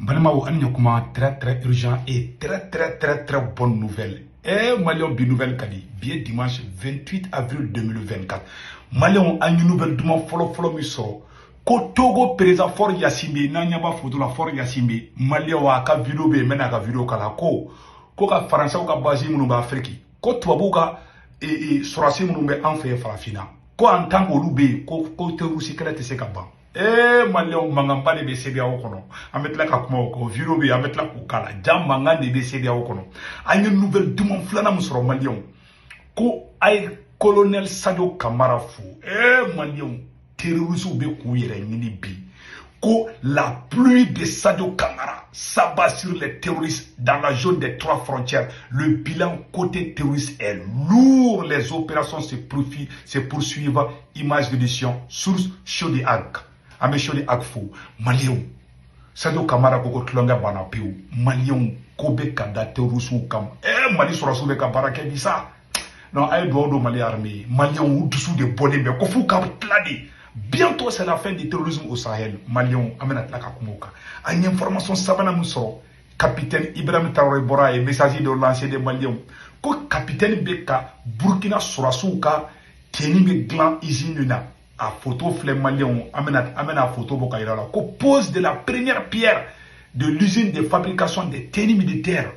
Balmao Anyokuma, très urgent et très bonne nouvelle. Malion bi nouvelle kadi, bien dimanche 28 avril 2024. Malion a une nouvelle demande follow miso. Ko Togo président Fort Yassimé, n'anyaba photo la Fort Yassimé, Malion a ka vidéo be mena ka vidéo kala ko ka Français ka basi munu ba Afrique. Ko tubabu ka sorasi munu be an fe farafina. Ko en tant que be ko terroriste kala te se ka ban. Malion mangamba de BCD au kono. Ametla ka kuma ko vidéo be ametla ko kala. Jam manga de BCD au kono. A une nouvelle demande flana musoro Malion. Ko ay colonel Sadio Kamara fou. Malion terroristes be ku yere ngini bi. Ko la pluie de Sadio Kamara s'abat sur les terroristes dans la zone des 3 frontières. Le bilan côté terroriste est lourd. Les opérations se poursuivent. Image d'édition. Source Chaudy Ag. Ame Chaudy Ag fou. Malion. Sadio Kamara koko tlonga bana peu. Malion kobe kada terroristes kam. Mali sura soube ka barake bisa. Non, aïe do Mali armée. Malion ou dessous de bonnet mais ko fou ka tladi. Bientôt, c'est la fin du terrorisme au Sahel. Malion, amena tlaka kumoka. Une information savana musoro. Capitaine Ibrahim Traoré Bora et messager de lancer des Maliens. Ko capitaine Beka, Burkina Sorasuka, Kenny Meglan Izinuna. A photo flemme Malion, amena photo boka irala. Ko pose de la première pierre de l'usine de fabrication des tennis militaires.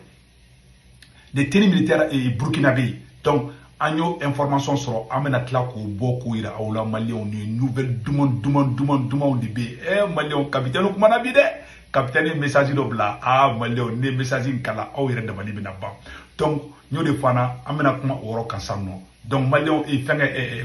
Des tennis militaires et burkinabé. Donc, agno information sur amena tlako boko ira aula Malion ni nouvelle demande de B. Malion capitaine ko mana bide capitaine message do bla Malion ne message kala o ira de Mali bina ba. Donc nous de fana amena kuma oro kansamno. Donc Malion et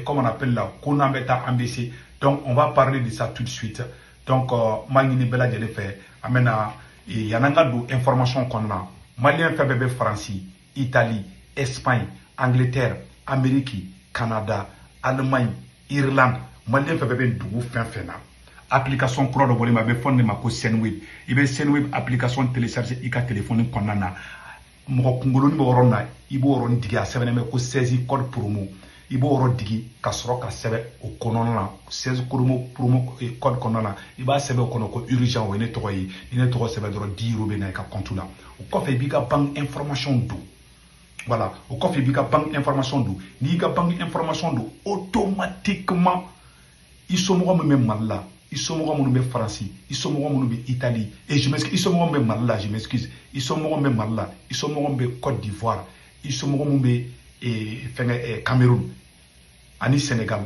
comme on appelle là kona meta ambisi. Donc on va parler de ça tout de suite. Donc mangini bela jele fait amena yananga do information konna Malien fait bébé France, Italie, Espagne, Angleterre, Amérique, Canada, Allemagne, Irlande, Malien fait bébé dougou fin. Application pro de volume avec fond de ma ko Senweb. Il y a Senweb application téléchargée ika téléphone konana. Mo kungolo ni borona ibo ron digi a 7 me ko 16 code promo. Ibo ron digi ka soro ka 7 o konona 16 promo code konona. Iba 7 o kono ko urgent o ne to yi. Ine to 7 dro 10 robe na ka compte là. O ko fait bika bank information do. Voilà, au coffre il y a banque information d'où, ni a banque information d'où, automatiquement ils sont même mal là, ils sont même France, ils sont même Italie, et je m'excuse, ils sont même mal là, je m'excuse, ils sont même mal là, ils sont même Côte d'Ivoire, ils sont même Cameroun, ani Sénégal,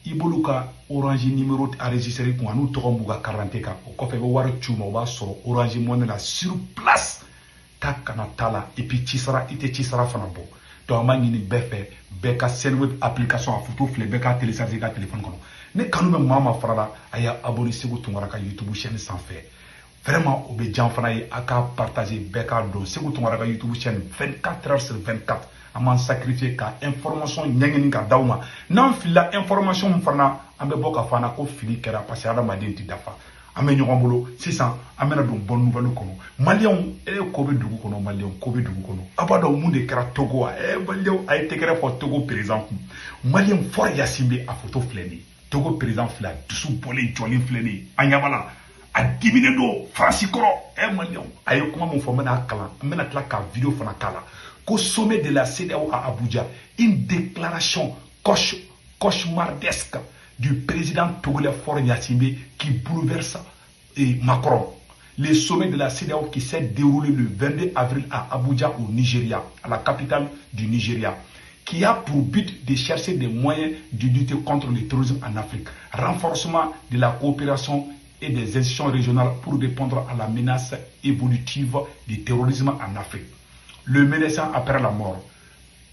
Iboluka orange numéro enregistré pour nous tomber à 40 cas, au coffre il va voir sur orange monnaie là sur place. Takana tala et puis tisara fana bo to amani ni befe beka Senweb application a photo fle beka télécharger ka téléphone kono ne kanu me mama frala aya abonné segu tungara ka YouTube chaîne sans fait vraiment obe jan fana yi aka partager beka do segu tungara ka YouTube chaîne 24 heures sur 24 aman sacrifier ka information nyangeni ka dawma nan fila information fana ambe boka fana ko fili kera parce que adama denti dafa amé ñoxon bolo 600 amena do bonne nouvelle kono Malion ko be dugu kono Malion ko be dugu kono abado munde kera Togo Malion a été créé pour Togo président Malion Fort Yassimé a photo fleni Togo président fla dessous bolé joli fleni anyabala a dimine do francisco Malion ayo kuma mon fo mena kala mena ka vidéo fana kala ko sommet de la CEDEAO à Abuja une déclaration cauchemardesque du président togolais Fort Yassimé qui bouleverse Macron. Le sommet de la CEDEAO qui s'est déroulé le 22 avril à Abuja au Nigeria, à la capitale du Nigeria, qui a pour but de chercher des moyens de lutter contre le terrorisme en Afrique, renforcement de la coopération et des institutions régionales pour répondre à la menace évolutive du terrorisme en Afrique. Le médecin après la mort.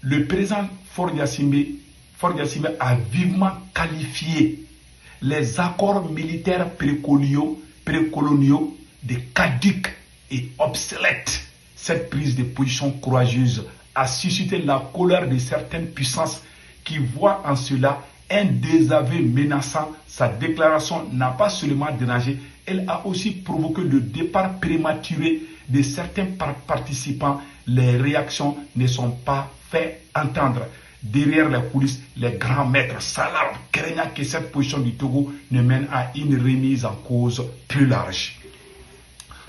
Le président Fort Yassimé a vivement qualifié les accords militaires précoloniaux de caducs et obsolètes. Cette prise de position courageuse a suscité la colère de certaines puissances qui voient en cela un désaveu menaçant. Sa déclaration n'a pas seulement dérangé, elle a aussi provoqué le départ prématuré de certains participants. Les réactions ne sont pas fait entendre. Derrière les coulisses, les grands maîtres salariés craignant que cette position du Togo ne mène à une remise en cause plus large.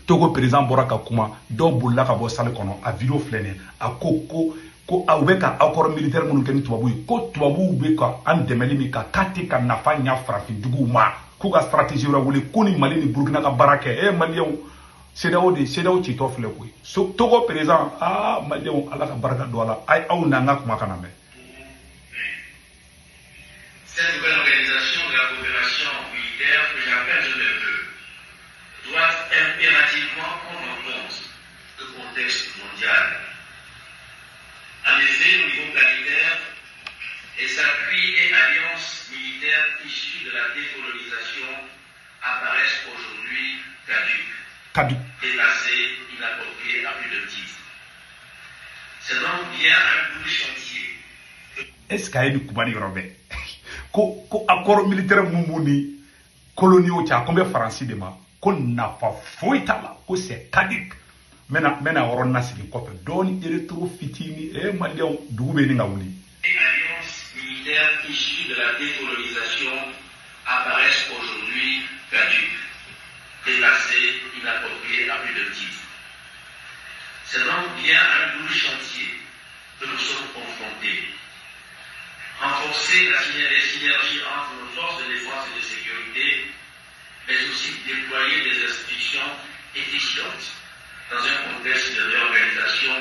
Togo président bora ka kuma do bulla ka bo sale kono a video flene a ko a be ka accord militaire munu ken tubabu ko tubabu be ka an demeli mi ka kati ka nafa nya farafin dugu ma ku ka stratégie ra wuli ko ni Mali ni Burkina ka barake Maliens CEDEAO ci to fle ko so Togo président Maliens ala ka baraka do ala ay aw na nga kuma kana me. Cette nouvelle organisation de la coopération militaire que j'appelle de mes voeux doit impérativement prendre en compte le contexte mondial. En effet, au niveau planétaire, les appuis et alliances militaires issues de la décolonisation apparaissent aujourd'hui caduques, dépassées, inappropriées à plus de titres. C'est donc bien un double chantier. Est-ce qu'il y a une Koubani Robert ko accord militaire mumuni coloniaux tia combien français de ma ko n'a pas foitala ko c'est caduc mena oron nasiki ko doni électro fitini Maliens dugube ni ngawuli. Les alliances militaires issues de la décolonisation apparaissent aujourd'hui caduques, dépassées, inappropriées à plus de titres. C'est donc bien un double chantier que nous sommes confrontés. Renforcer les synergies entre nos forces de défense et de sécurité, mais aussi déployer des institutions efficientes dans un contexte de réorganisation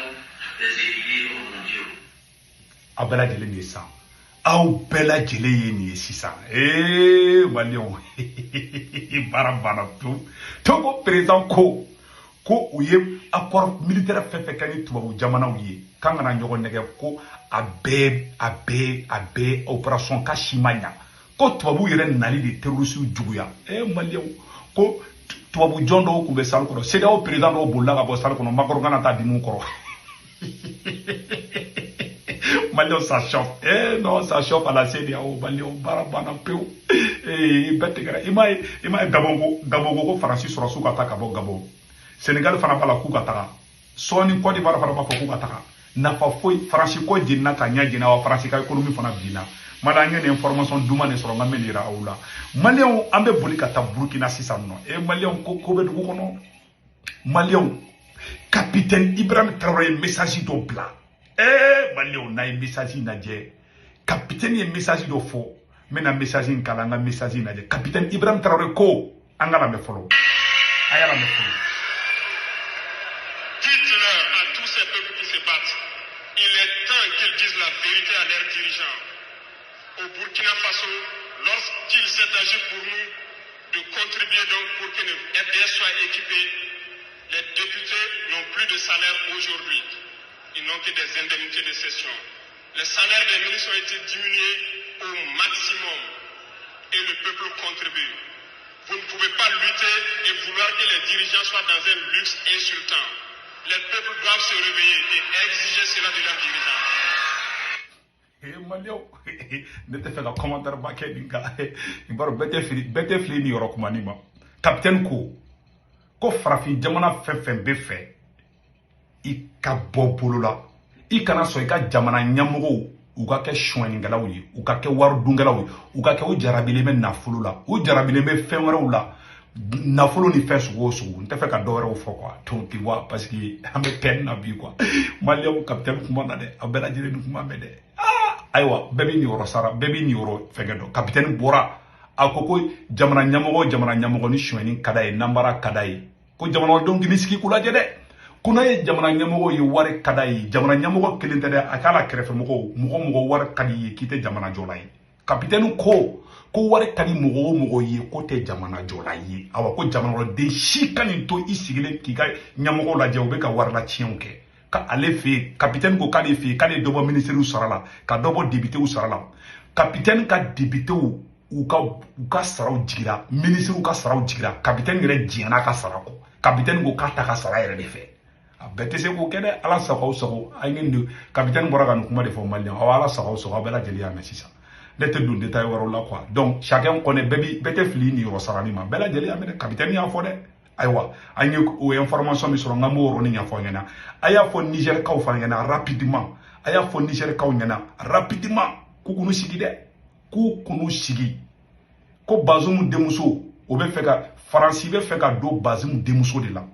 des équilibres mondiaux. Abela jele ni sa. Aw bela jele ni sisa. Maliens. Barabana tout. Togo président ko uye accord militaire fait kani tubabu jamana uye. Kangana nyogo nege ko abe opération Kashimanya ko tubabu yere nali de terroriste juguya Maliens ko tubabu jondo ko be sal ko CEDEAO président do bolla ka bo sal ko makoro kana ta dimu ko Maliens ça chauffe non ça chauffe à la CEDEAO Maliens barabana peu betegara imay gabongo ko Francis sura suka ta ka bo Gabon Sénégal fana bala ku ka ta soni Côte d'Ivoire fana ba fa ku ka ta na fa foi Francis ko dinna ka nya jina wa Francis ka économie fana bina mala ngene information duma ne soro ngamelira awula Maliens ambe boli ka ta Burkina sisan no Maliens ko be dugu kono Maliens capitaine Ibrahim Traoré message do bla Maliens na message na je capitaine ye message do fo mena message kala nga message na je capitaine Ibrahim Traoré ko angala me follow ayala me follow. Dites-leur à tous ces peuples qui se battent, il est temps qu'ils disent la vérité à leurs dirigeants. Au Burkina Faso, lorsqu'il s'est agi pour nous de contribuer donc pour que le FDS soit équipé, les députés n'ont plus de salaire aujourd'hui. Ils n'ont que des indemnités de session. Les salaires des ministres ont été diminués au maximum et le peuple contribue. Vous ne pouvez pas lutter et vouloir que les dirigeants soient dans un luxe insultant. Les peuples doivent se réveiller et exiger cela de leurs dirigeants. Maliens ne te fait la commentaire baké dinga ibaro bete fli ni yorok manima capitaine ko frafi jamana fefen be fe I ka bobulula I kana so I ka jamana nyamugo u ka ke shwani ngalaw yi u ka ke waru dungalaw yi u ka ke u jarabile me nafulu la u jarabile me fenwara la nafolo ni fes go sugu nte fe ka do wera fo quoi to ti wa parce que ambe pen na bi quoi Maliens capitaine kuma na de abela jere ni kuma me de aywa bebi ni yoro sara bebi ni yoro fegendo capitaine bora akoko jamana nyamogo ni shweni kadai nambara kadai ko jamana dongi miski kula jede kuna ye jamana nyamogo yi ware kadai jamana nyamogo kelente de akala krefe mugo ware kadi kite jamana jolai capitaine ko ware kadi mugo yi ko te jamana jolai awa ko jamana de shikani to isigile kika nyamogo la jewbe ka war la chionke ka ale fe capitaine ko kale fe kale dobo ministre u sarala ka dobo député u sarala capitaine ka député u ka saraw jigira ministre u ka saraw jigira capitaine yɛrɛ diɲɛna ka sara ko capitaine ko ka ta ka sara yɛrɛ de fɛ a bɛɛ tɛ se k'o kɛ dɛ ala sago sago an ye capitaine bɔra ka nin kuma de fɔ Maliens aw ala sago sago aw bɛɛ lajɛlen y'a mɛn sisan ne tɛ don détail wɛrɛw la quoi donc chacun connaît bɛɛ tɛ fili ni yɔrɔ sarali ma bɛɛ lajɛlen y'a mɛn dɛ capitaine y'a fɔ dɛ aywa an ye o information min sɔrɔ n ka m'o yɔrɔnin ɲɛfɔ ɲɛna a y'a fɔ Niger kaw fana ɲɛna rapidement a y'a fɔ Niger kaw ɲɛna rapidement k'u k'u sigi dɛ k'u k'u sigi ko Bazoum denmuso o bɛ fɛ ka Faransi bɛ fɛ ka don Bazoum denmuso de la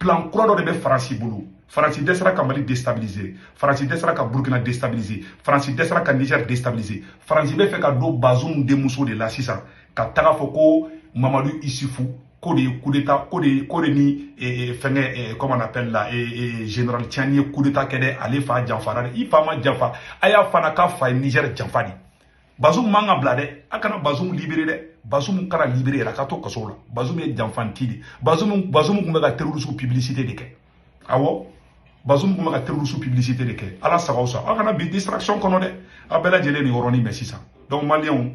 plan kura dɔ de bɛ Faransi bolo. Faransi dɛsɛra ka Mali déstabiliser, Faransi dɛsɛra ka Burkina déstabiliser, Faransi dɛsɛra ka Niger déstabiliser. Faransi bɛ fɛ ka don Bazoum denmuso de la sisan ka taga fɔ ko Mamadou Issoufou ko de ye coup d'état ko de ni fɛngɛ comment on appelle la général Tiani ye coup d'état kɛ dɛ, ale fa janfara dɛ, i fa ma janfa, a y'a fana k'a fa ye Niger janfa de. Bazoum man ka bila dɛ, a kana Bazoum libéré dɛ, Bazoum kana libéré yɛrɛ a ka to kaso la. Bazoum ye janfanti de, Bazoum tun bɛ ka terrorisme publicité de kɛ, awɔ. Bazoum tun bɛ ka terrorisme publicité de kɛ, ala sagaw sa, a kana bi distraction kɔnɔ dɛ, a bɛɛ lajɛlen ni yɔrɔnin mɛn sisan. Donc maliyɛnw,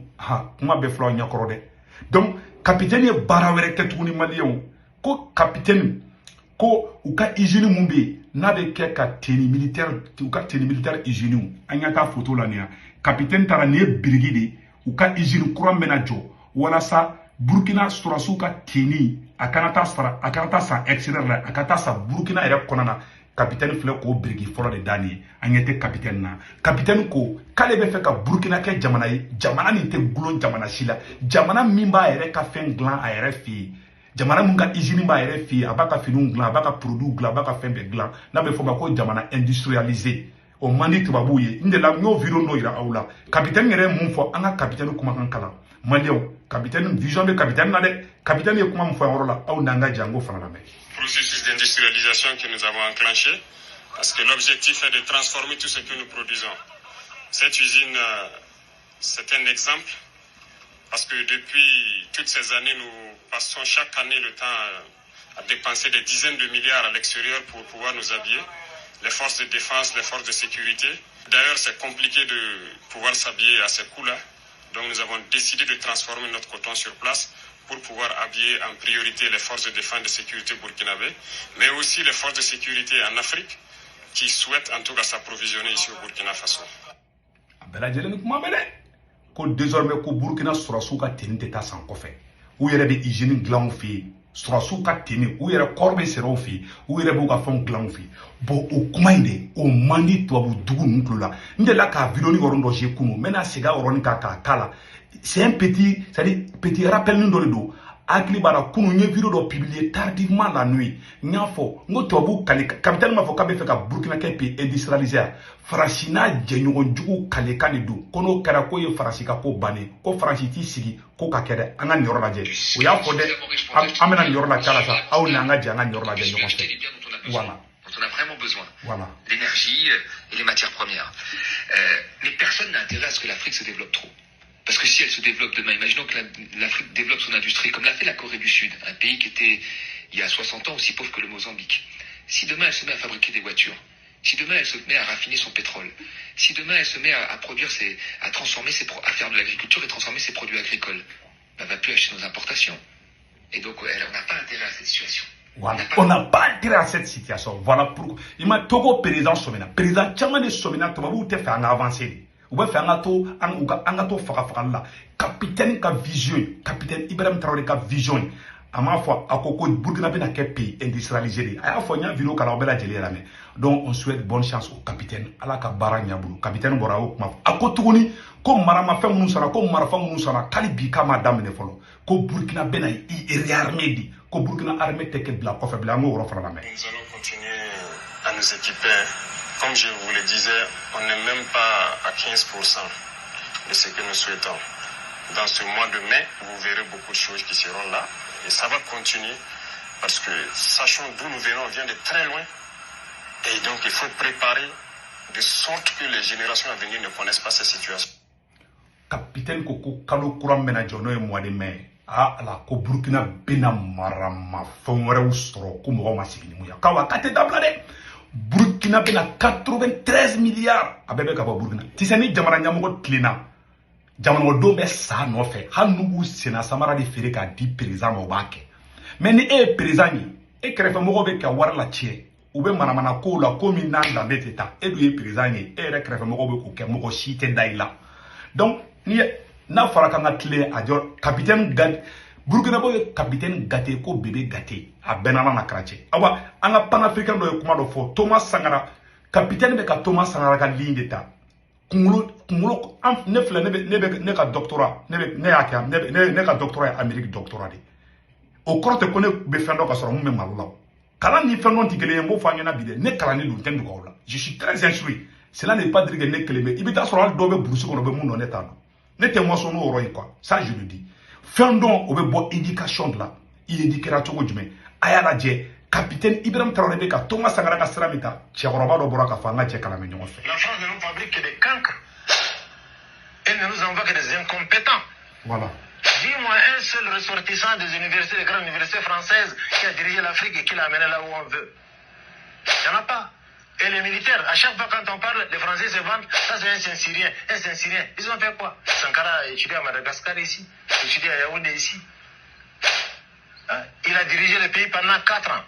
kuma bɛ filɛ aw ɲɛkɔrɔ dɛ. Donc capitaine ye baara wɛrɛ kɛ tuguni maliyɛnw, ko capitaine ko u ka usine mun bɛ yen n'a bɛ kɛ ka tenue militaire, u ka tenue militaire usine, an ɲa taa photo la nin yan. Capitaine taara nin ye biriki de, u ka usine kura bɛna jɔ walasa Burkina sɔrɔsiw ka tenue a kana taa san extérieur la, a ka taa san Burkina yɛrɛ kɔnɔ na. Capitaine filɛ k'o biriki fɔlɔ de da nin ye, an ɲɛ tɛ capitaine na. Capitaine ko k'ale bɛ fɛ ka Burkina kɛ jamana ye, jamana min tɛ gulon jamana si la, jamana min b'a yɛrɛ ka fɛn dilan a yɛrɛ fɛ yen, jamana min ka usine b'a yɛrɛ fɛ yen, a b'a ka finiw dilan, a b'a ka produits dilan, a b'a ka fɛn bɛɛ dilan, n'a bɛ fɔ o ma ko jamana industrialisé. O man di tubabuw ye, n delila n y'o video dɔ yira aw la. Capitaine yɛrɛ ye mun fɔ, an ka capitaine kumakan kalan. Maliyɛnw, capitaine vision bɛ capitaine na dɛ, capitaine ye kuma min fɔ yɔrɔ la, aw n'an ka jan ko fana lamɛn. Processus d'industrialisation que nous avons enclenché, parce que l'objectif est de transformer tout ce que nous produisons. Cette usine, c'est un exemple, parce que depuis toutes ces années, nous passons chaque année le temps à dépenser des dizaines de milliards à l'extérieur pour pouvoir nous habiller, les forces de défense, les forces de sécurité. D'ailleurs, c'est compliqué de pouvoir s'habiller à ces coûts-là, donc nous avons décidé de transformer notre coton sur place pour pouvoir habiller en priorité les forces de défense et de sécurité burkinabées, mais aussi les forces de sécurité en Afrique qui souhaitent en tout cas s'approvisionner ici au Burkina Faso. Désormais, ko Burkina sɔrɔsiw ka tenue tɛ taa san kɔfɛ, u yɛrɛ bɛ usine dilan u fɛ yen, sɔrɔsiw ka tenue u yɛrɛ kɔrɔ bɛ sɛnɛ u fɛ yen, u yɛrɛ b'u ka fɛnw dilan u fɛ yen. Bon o kuma in de, o man di tubabu dugu ninnu tulo la. N delila k'a video ni yɔrɔnin dɔ jouer kunun, n bɛna segin a yɔrɔnin kan k'a k'a la. C'est un petit, c'est-à-dire petit rappel nin dɔ de don. Hakili b'a la kunun n ye video dɔ publier tardivement la nuit. N y'a fɔ n ko tubabu kale, capitaine m'a fɔ k'a bɛ fɛ ka Burkina kɛ pays industrialisé a. Faransi n'a jɛɲɔgɔn jugu kalekan de don. Ko n'o kɛra ko ye Faransi ka ko bannen, ko Faransi t'i sigi ko ka kɛ dɛ, an ka nin yɔrɔ lajɛ. O y'a fɔ dɛ, an bɛna nin yɔrɔ la caya sa, aw n'an ka jɛ an ka nin yɔrɔ lajɛ ɲɔgɔn fɛ. Voilà. On a vraiment besoin. Voilà. L'énergie et les matières premières. Mais personne n'a intérêt à ce que l'Afrique se développe trop. Parce que si elle se développe demain, imaginons que l'Afrique développe son industrie, comme l'a fait la Corée du Sud, un pays qui était, il y a 60 ans, aussi pauvre que le Mozambique. Si demain elle se met à fabriquer des voitures, si demain elle se met à raffiner son pétrole, si demain elle se met à produire à transformer à faire de l'agriculture et transformer ses produits agricoles, elle va plus acheter nos importations. Et donc, on n'a pas intérêt à cette situation. Voilà. On n'a pas intérêt à cette situation. Voilà pourquoi. Il m'a Togo président Somena. Président Tchama de Somena, tu vas vous faire un avancé. Ou bien faire un to faka capitaine ka vision, capitaine Ibrahim Traoré ka vision. À ma foi, à Koko Burkina Faso n'a pays industrialisé. À la fois, il y a une vidéo qui a été donc on souhaite bonne chance au capitaine. Allah ka bara nyabulu. Capitaine Borao, à Kotuguni, comme Marama fait Moussara, comme Marafa Moussara, Kalibi Kama Damene Folo. Ko Burkina Faso est réarmé. Ko Burkina armé teke bla kofe bla ngo rofra la main. Nous allons continuer à nous équiper. Comme je vous le disais, on n'est même pas à 15% de ce que nous souhaitons. Dans ce mois de mai, vous verrez beaucoup de choses qui seront là. Et ça va continuer parce que sachant d'où nous venons, on vient de très loin. Et donc il faut préparer de sorte que les générations à venir ne connaissent pas ces situations. Capitaine Koko Kalo Kouram Menajono et mois de mai. Ah la ko Burkina bena marama fongore ustro ko mo ma sigini muya kawa kate dablade Burkina bena 93 milliards abebe ka Burkina tisani jamana nyamugo tlina jamana do be sa no fe hanugu sena samara de fere ka di président mo bake mais ni e président ni e krefe mo be ka war la tie ou be manamana ko la komi nanda beteta e do e président ni e re krefe mo be ko ke mo shite daila donc ni n'a fara kan ka tile a jɔ capitaine Gade Burkina Faso ye capitaine Gate ko bébé Gate a bɛnana na karache awa an ka panafricain dɔ ye kuma dɔ fɔ Thomas Sankara capitaine bɛ ka Thomas Sankara ka ligne de ta kunkolo ne filɛ ne ka doctorat ne y'a kɛ ne ka doctorat ye Amérique doctorat de o kɔrɔ tɛ ko ne bɛ fɛn dɔ ka sɔrɔ mun bɛ Mali la Kalan ni fɛn dɔ tɛ kelen ye, n b'o fɔ an ɲɛna bi dɛ, ne kalannen don, n tɛ ndogo aw la. Je suis très instruit. Cela n'est pas dire que ne kelen bɛ, i bɛ taa sɔrɔ hali dɔw bɛ burusi kɔnɔ, u bɛ mun dɔn ne t'a dɔn. Ne tɛ mɔsɔn n'o yɔrɔ ye quoi. Ça je le dis. Fɛn dɔn o bɛ bɔ éducation de la. I éduquera cogo jumɛn? A y'a lajɛ, capitaine Ibrahim Traoré bɛ ka Thomas Sankara ka sira min ta, cɛkɔrɔba dɔ bɔra k'a fɔ an ka cɛ kalan bɛ ɲɔgɔn fɛ. La France ne nous fabrique que des cancres. Elle ne nous envoie que des incompétents. Voilà. Dis-moi un seul ressortissant des universités, des grandes universités françaises qui a dirigé l'Afrique et qui l'a amené là où on veut. Il n'y en a pas. Et les militaires, à chaque fois quand on parle, les Français se vantent, ça c'est un Saint-Syrien, un Saint-Syrien. Ils ont fait quoi? Sankara a étudié à Madagascar ici, étudié à Yaoundé ici. Hein? Il a dirigé le pays pendant 4 ans.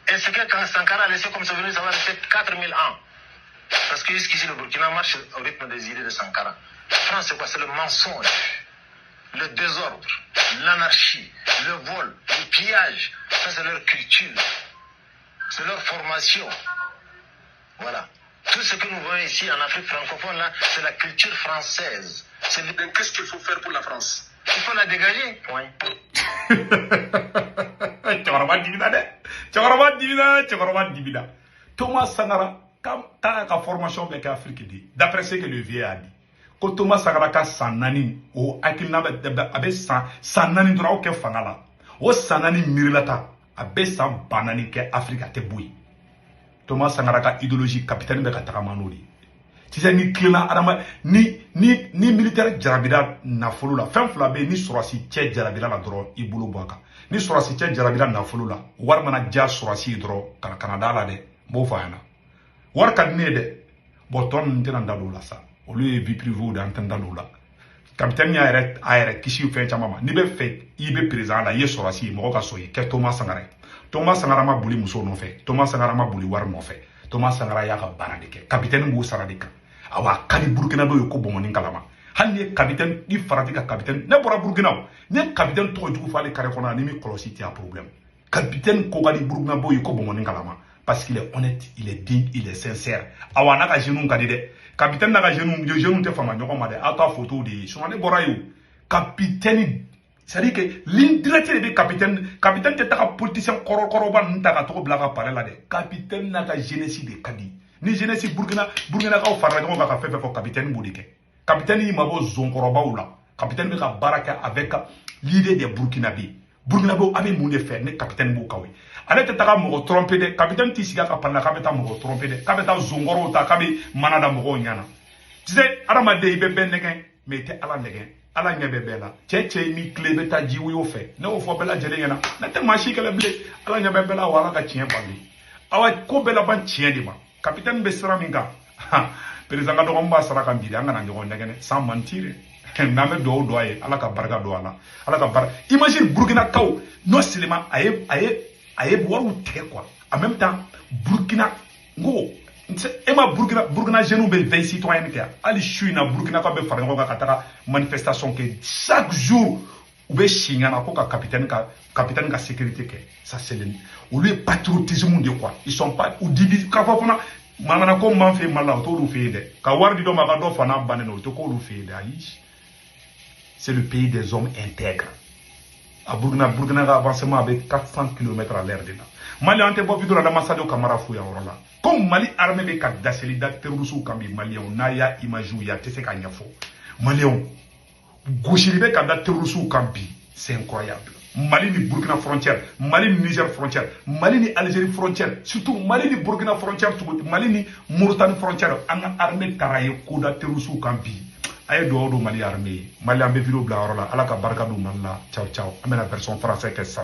Est-ce que quand Sankara a laissé comme souvenir, ça va rester 4000 ans? Parce que jusqu'ici, le Burkina marche au rythme des idées de Sankara. La France, c'est quoi? C'est le mensonge, le désordre, l'anarchie, le vol, le pillage. Ça, c'est leur culture. C'est leur formation. Voilà. Tout ce que nous voyons ici en Afrique francophone, là, c'est la culture française. Qu'est-ce qu'il faut faire pour la France? Il faut la dégager. Oui. Thomas Sankara, quand la formation avec l'Afrique dit, d'après ce que le vieux a dit, quand Thomas Sankara a sanani, ou akilna abe sanani dura oke fangala, o sanani mirilata, abe san banani ke Afrique te boui. Thomas Sankara ka idéologie capitaine beka tagamanoli. Tu sais ni klina adama ni militaire jarabira nafolo la fem fla be ni sorasi tche jarabira la dro ibulu boaka. Ni sorasi tche jarabira nafolo la war mana ja sorasi dro kana Canada la de bo fayana. War kadne de boton ntena ndalo la sa. Au lieu vie privée d'entendre la. Capitaine ya ere kisi fe chamama ni be fe ibe président la ye sorasi mo ka soye ke Thomas Sankara. Thomas Sankara ma buli muso no fe. Thomas Sankara ma buli war no fe. Thomas Sankara ya ka banadike. Capitaine bu saradika. Awa kali Burkina do yoko bomoni kalama. Hali capitaine ni faratika capitaine ne bora Burkina. Ne capitaine to jugu fale kare kona ni mi kolosi ti a problème. Capitaine ko gali Burkina bo yoko bomoni kalama parce qu'il est honnête, il est digne, il est sincère. Awa na ka jenou kadide. Capitaine na ka jenou te fama nyoko made ata photo de so ne bora yo. Capitaine c'est-à-dire que l'indirect de capitaine te taka politicien koroba ntaka to blaga parela de. Capitaine na ka jeunesse de kadi. Ni jeunesse Burkina ka farla ngo ka fait pour capitaine Boudike. Capitaine yi mabo zonkoroba oula. Capitaine be ka baraka avec l'idée des Burkinabé. Burkinabé avait moun fait ne capitaine Boukawi. Ale te taka mo tromper de capitaine Tisiga ka panna ka beta mo tromper de. Ka beta zongoro ta ka be manada mo nyana. Tu sais arama de ibe benegen mais te ala negen. Ala nyebe bela. Cheche mi klebe ta jiwi o fait. Ne o fo bela jele yana. Na te machi kala blé. Ala nyebe bela wala ka tien bali. Awa ko bela ban tien di ma. Capitaine Bessara Minga, président de Romba Saraka Mbiri, sans mentir. Name do doye, ala ka barga do ala. Ala ka bar. Imagine Burkina Kao, non seulement aye boire ou te quoi. En même temps, Burkina go. Ema Burkina genou be 20 citoyens qui ali chuina Burkina ka be farango ka kataka manifestation que chaque jour ou be chingana ko ka capitaine ka sécurité que ça c'est le ou le patriotisme de quoi ils sont pas ou divis ka fa fona manana ko man fe mala to lu fe de ka wardi do maka do fana baneno to ko lu fe de ayi c'est le pays des hommes intègres à Burkina ka avancement avec 400 km à l'heure de là Mali ante bo vidura da masado kamara fu ya orala comme Mali armée be ka daseli da terrorisme kambi Mali on ya image ya tese ka nyafo Mali on Gouchiribe kada terrorisme kambi c'est incroyable. Mali ni Burkina frontière, Mali ni Niger frontière, Mali ni Algérie frontière, surtout Mali ni Burkina frontière, Mali ni Mauritanie frontière. Anga armée taraye koda terrorisme kambi. Aye do Mali armée. Mali ambe vidéo bla orala. Alaka barka du malla. Ciao ciao. Amena version française que ça.